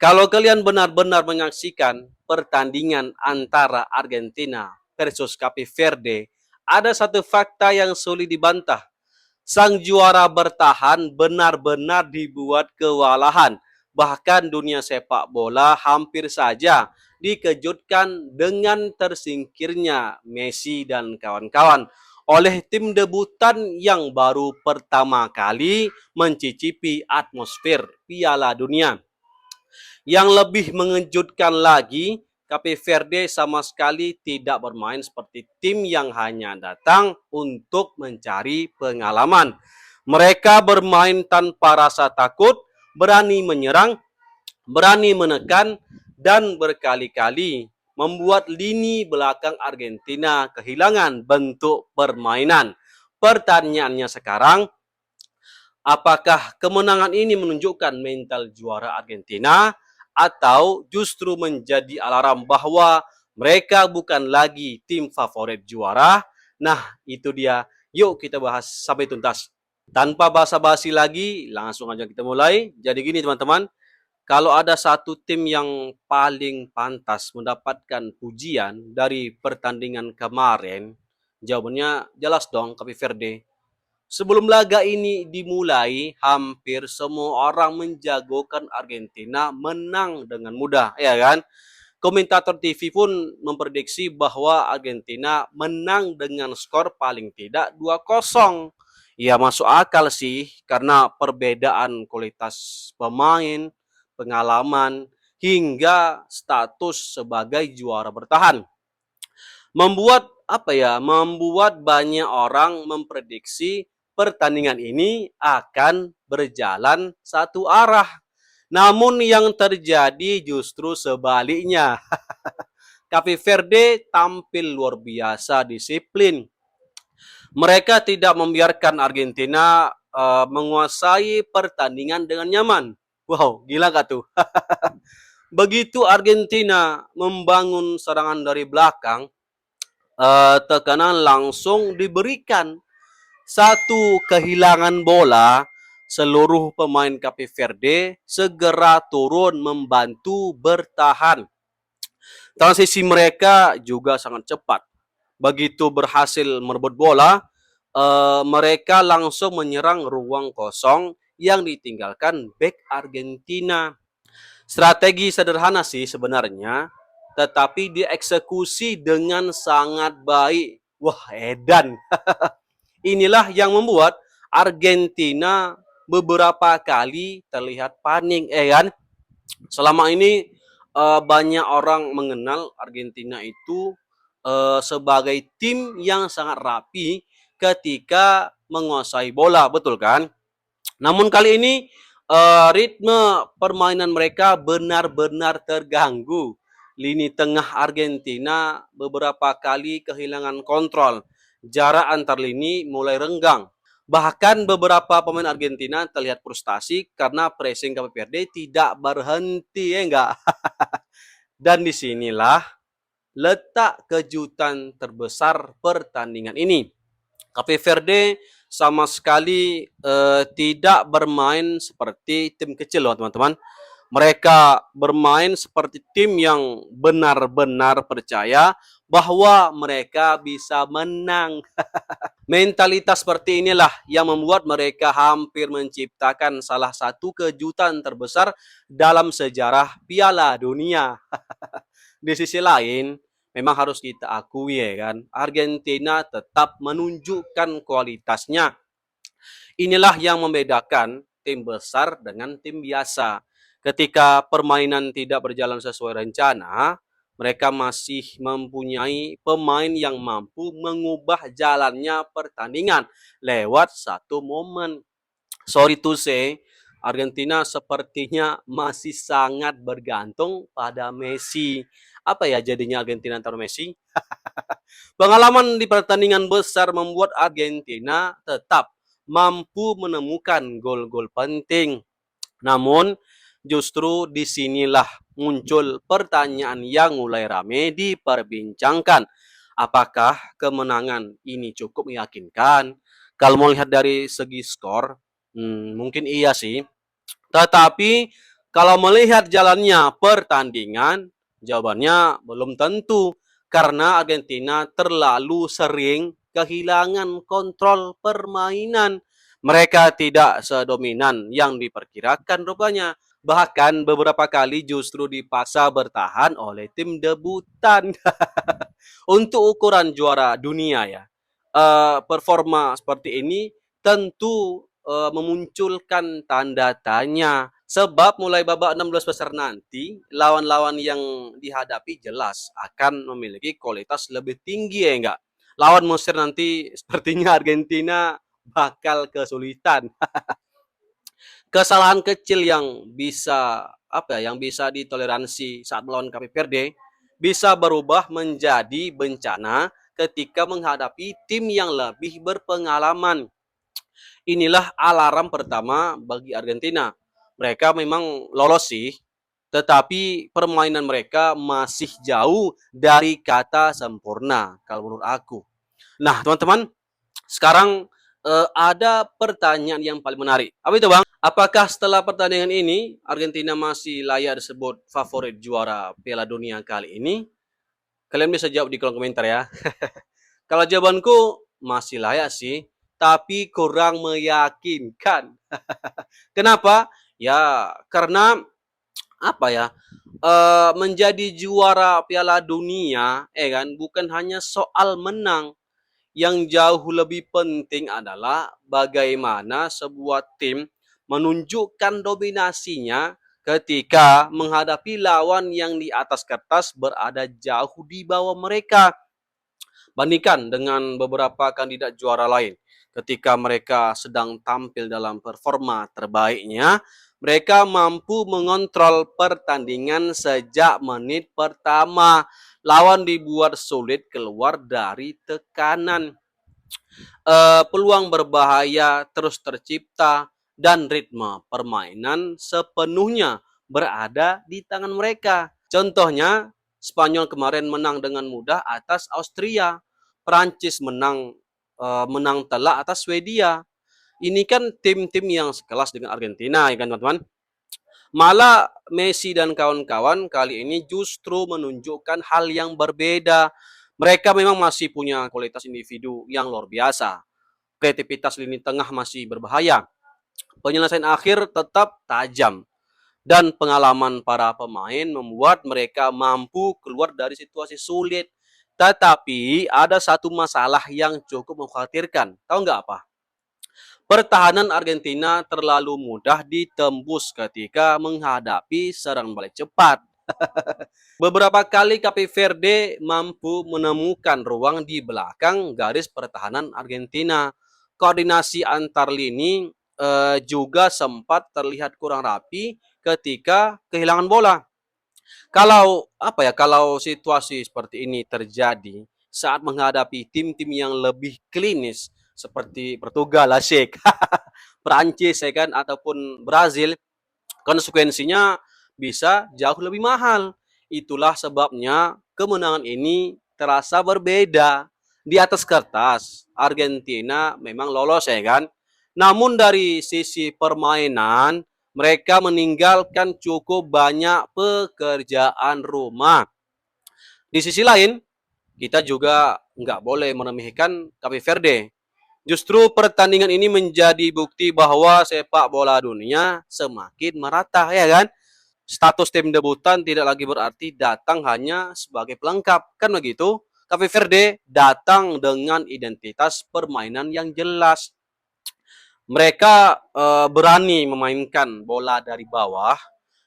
Kalau kalian benar-benar menyaksikan pertandingan antara Argentina versus Cape Verde, ada satu fakta yang sulit dibantah. Sang juara bertahan benar-benar dibuat kewalahan. Bahkan dunia sepak bola hampir saja dikejutkan dengan tersingkirnya Messi dan kawan-kawan oleh tim debutan yang baru pertama kali mencicipi atmosfer Piala Dunia. Yang lebih mengejutkan lagi, Cape Verde sama sekali tidak bermain seperti tim yang hanya datang untuk mencari pengalaman. Mereka bermain tanpa rasa takut, berani menyerang, berani menekan, dan berkali-kali membuat lini belakang Argentina kehilangan bentuk permainan. Pertanyaannya sekarang, apakah kemenangan ini menunjukkan mental juara Argentina atau justru menjadi alarm bahwa mereka bukan lagi tim favorit juara? Nah, itu dia. Yuk kita bahas sampai tuntas. Tanpa basa-basi lagi, langsung aja kita mulai. Jadi gini teman-teman, kalau ada satu tim yang paling pantas mendapatkan pujian dari pertandingan kemarin, jawabannya jelas dong, Cape Verde. Sebelum laga ini dimulai, hampir semua orang menjagokan Argentina menang dengan mudah, ya kan? Komentator TV pun memprediksi bahwa Argentina menang dengan skor paling tidak 2-0. Ya masuk akal sih, karena perbedaan kualitas pemain, pengalaman, hingga status sebagai juara bertahan. Membuat banyak orang memprediksi pertandingan ini akan berjalan satu arah. Namun yang terjadi justru sebaliknya. Cape Verde tampil luar biasa disiplin. Mereka tidak membiarkan Argentina menguasai pertandingan dengan nyaman. Wow, gila gak tuh? Begitu Argentina membangun serangan dari belakang, tekanan langsung diberikan. Satu kehilangan bola, seluruh pemain Cape Verde segera turun membantu bertahan. Transisi mereka juga sangat cepat. Begitu berhasil merebut bola, mereka langsung menyerang ruang kosong yang ditinggalkan bek Argentina. Strategi sederhana sih sebenarnya, tetapi dieksekusi dengan sangat baik. Wah, edan. Inilah yang membuat Argentina beberapa kali terlihat panik, kan? Selama ini banyak orang mengenal Argentina itu sebagai tim yang sangat rapi ketika menguasai bola, betul kan? Namun kali ini ritme permainan mereka benar-benar terganggu. Lini tengah Argentina beberapa kali kehilangan kontrol. Jarak antar lini mulai renggang. Bahkan beberapa pemain Argentina terlihat frustasi karena pressing Cape Verde tidak berhenti, ya enggak? Dan disinilah letak kejutan terbesar pertandingan ini. Cape Verde sama sekali tidak bermain seperti tim kecil loh teman-teman. Mereka bermain seperti tim yang benar-benar percaya bahwa mereka bisa menang. Mentalitas seperti inilah yang membuat mereka hampir menciptakan salah satu kejutan terbesar dalam sejarah Piala Dunia. Di sisi lain, memang harus kita akui ya kan, Argentina tetap menunjukkan kualitasnya. Inilah yang membedakan tim besar dengan tim biasa. Ketika permainan tidak berjalan sesuai rencana, mereka masih mempunyai pemain yang mampu mengubah jalannya pertandingan lewat satu momen. Sorry to say, Argentina sepertinya masih sangat bergantung pada Messi. Apa ya jadinya Argentina tanpa Messi? Pengalaman di pertandingan besar membuat Argentina tetap mampu menemukan gol-gol penting. Namun, justru disinilah muncul pertanyaan yang mulai ramai diperbincangkan. Apakah kemenangan ini cukup meyakinkan? Kalau melihat dari segi skor, mungkin iya sih. Tetapi Kalau melihat jalannya pertandingan, jawabannya belum tentu karena Argentina terlalu sering kehilangan kontrol permainan. Mereka tidak sedominan yang diperkirakan rupanya. Bahkan beberapa kali justru dipaksa bertahan oleh tim debutan. Untuk ukuran juara dunia ya, performa seperti ini tentu memunculkan tanda tanya. Sebab mulai babak 16 besar nanti, lawan-lawan yang dihadapi jelas akan memiliki kualitas lebih tinggi ya enggak? Lawan Mesir nanti sepertinya Argentina bakal kesulitan. Kesalahan kecil yang bisa yang bisa ditoleransi saat melawan Cape Verde bisa berubah menjadi bencana ketika menghadapi tim yang lebih berpengalaman. Inilah alarm pertama bagi Argentina. Mereka memang lolos sih, tetapi permainan mereka masih jauh dari kata sempurna kalau menurut aku. Nah, teman-teman, sekarang ada pertanyaan yang paling menarik. Apa itu, Bang? Apakah setelah pertandingan ini Argentina masih layak disebut favorit juara Piala Dunia kali ini? Kalian bisa jawab di kolom komentar ya. Kalau jawabanku masih layak sih, tapi kurang meyakinkan. Kenapa? Ya, karena apa ya? Menjadi juara Piala Dunia, kan, bukan hanya soal menang. Yang jauh lebih penting adalah bagaimana sebuah tim menunjukkan dominasinya ketika menghadapi lawan yang di atas kertas berada jauh di bawah mereka. Bandingkan dengan beberapa kandidat juara lain. Ketika mereka sedang tampil dalam performa terbaiknya, mereka mampu mengontrol pertandingan sejak menit pertama. Lawan dibuat sulit keluar dari tekanan. Peluang berbahaya terus tercipta dan ritme permainan sepenuhnya berada di tangan mereka. Contohnya, Spanyol kemarin menang dengan mudah atas Austria, Prancis menang telak atas Swedia. Ini kan tim-tim yang sekelas dengan Argentina, ya kan teman-teman? Malah Messi dan kawan-kawan kali ini justru menunjukkan hal yang berbeda. Mereka memang masih punya kualitas individu yang luar biasa. Kreativitas lini tengah masih berbahaya. Penyelesaian akhir tetap tajam. Dan pengalaman para pemain membuat mereka mampu keluar dari situasi sulit. Tetapi ada satu masalah yang cukup mengkhawatirkan. Tahu nggak apa? Pertahanan Argentina terlalu mudah ditembus ketika menghadapi serangan balik cepat. Beberapa kali Cape Verde mampu menemukan ruang di belakang garis pertahanan Argentina. Koordinasi antar lini juga sempat terlihat kurang rapi ketika kehilangan bola. Kalau situasi seperti ini terjadi saat menghadapi tim-tim yang lebih klinis seperti Portugal, Asyik, Prancis ya kan ataupun Brazil, konsekuensinya bisa jauh lebih mahal. Itulah sebabnya kemenangan ini terasa berbeda. Di atas kertas, Argentina memang lolos ya kan. Namun dari sisi permainan, mereka meninggalkan cukup banyak pekerjaan rumah. Di sisi lain, kita juga nggak boleh meremehkan Cape Verde. Justru pertandingan ini menjadi bukti bahwa sepak bola dunia semakin merata, ya kan? Status tim debutan tidak lagi berarti datang hanya sebagai pelengkap, kan begitu? Cape Verde datang dengan identitas permainan yang jelas. Mereka berani memainkan bola dari bawah,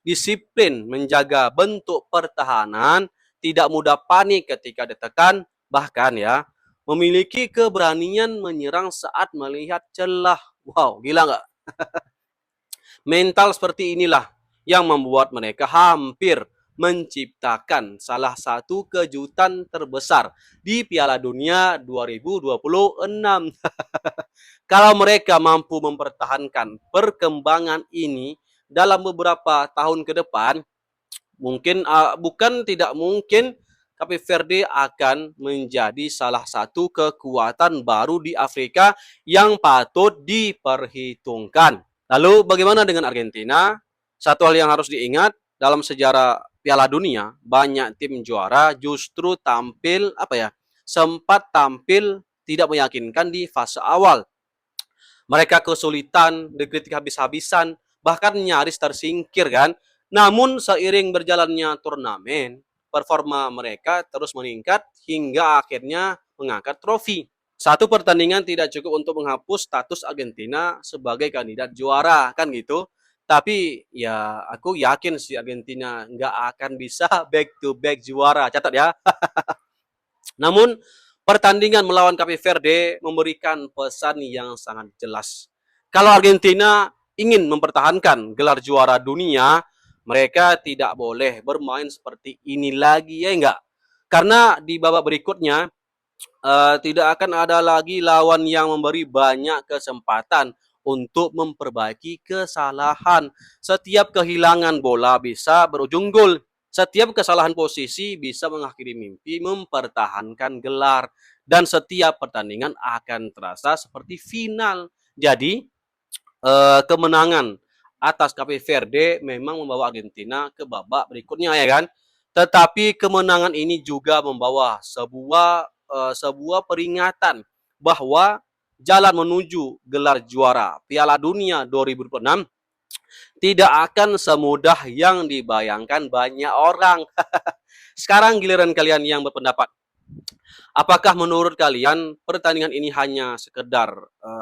disiplin menjaga bentuk pertahanan, tidak mudah panik ketika ditekan, bahkan ya memiliki keberanian menyerang saat melihat celah. Wow, gila nggak? Mental seperti inilah yang membuat mereka hampir menciptakan salah satu kejutan terbesar di Piala Dunia 2026. Kalau mereka mampu mempertahankan perkembangan ini dalam beberapa tahun ke depan, mungkin bukan tidak mungkin Cape Verde akan menjadi salah satu kekuatan baru di Afrika yang patut diperhitungkan. Lalu bagaimana dengan Argentina? Satu hal yang harus diingat, dalam sejarah Piala Dunia, banyak tim juara justru tampil sempat tampil tidak meyakinkan di fase awal. Mereka kesulitan, dikritik habis-habisan, bahkan nyaris tersingkir kan. Namun seiring berjalannya turnamen, performa mereka terus meningkat hingga akhirnya mengangkat trofi. Satu pertandingan tidak cukup untuk menghapus status Argentina sebagai kandidat juara, kan gitu. Tapi ya aku yakin sih Argentina nggak akan bisa back to back juara. Catat ya. Namun pertandingan melawan Cape Verde memberikan pesan yang sangat jelas. Kalau Argentina ingin mempertahankan gelar juara dunia, mereka tidak boleh bermain seperti ini lagi ya enggak. Karena di babak berikutnya tidak akan ada lagi lawan yang memberi banyak kesempatan untuk memperbaiki kesalahan. Setiap kehilangan bola bisa berujung gol. Setiap kesalahan posisi bisa mengakhiri mimpi mempertahankan gelar. Dan setiap pertandingan akan terasa seperti final. Jadi, kemenangan atas Cape Verde memang membawa Argentina ke babak berikutnya ya kan. Tetapi kemenangan ini juga membawa sebuah peringatan bahwa jalan menuju gelar juara Piala Dunia 2026 tidak akan semudah yang dibayangkan banyak orang. Sekarang giliran kalian yang berpendapat. Apakah menurut kalian pertandingan ini hanya sekedar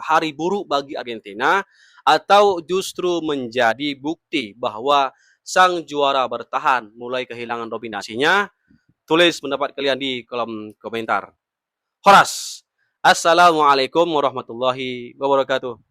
hari buruk bagi Argentina atau justru menjadi bukti bahwa sang juara bertahan mulai kehilangan dominasinya? Tulis pendapat kalian di kolom komentar. Horas. Assalamualaikum warahmatullahi wabarakatuh.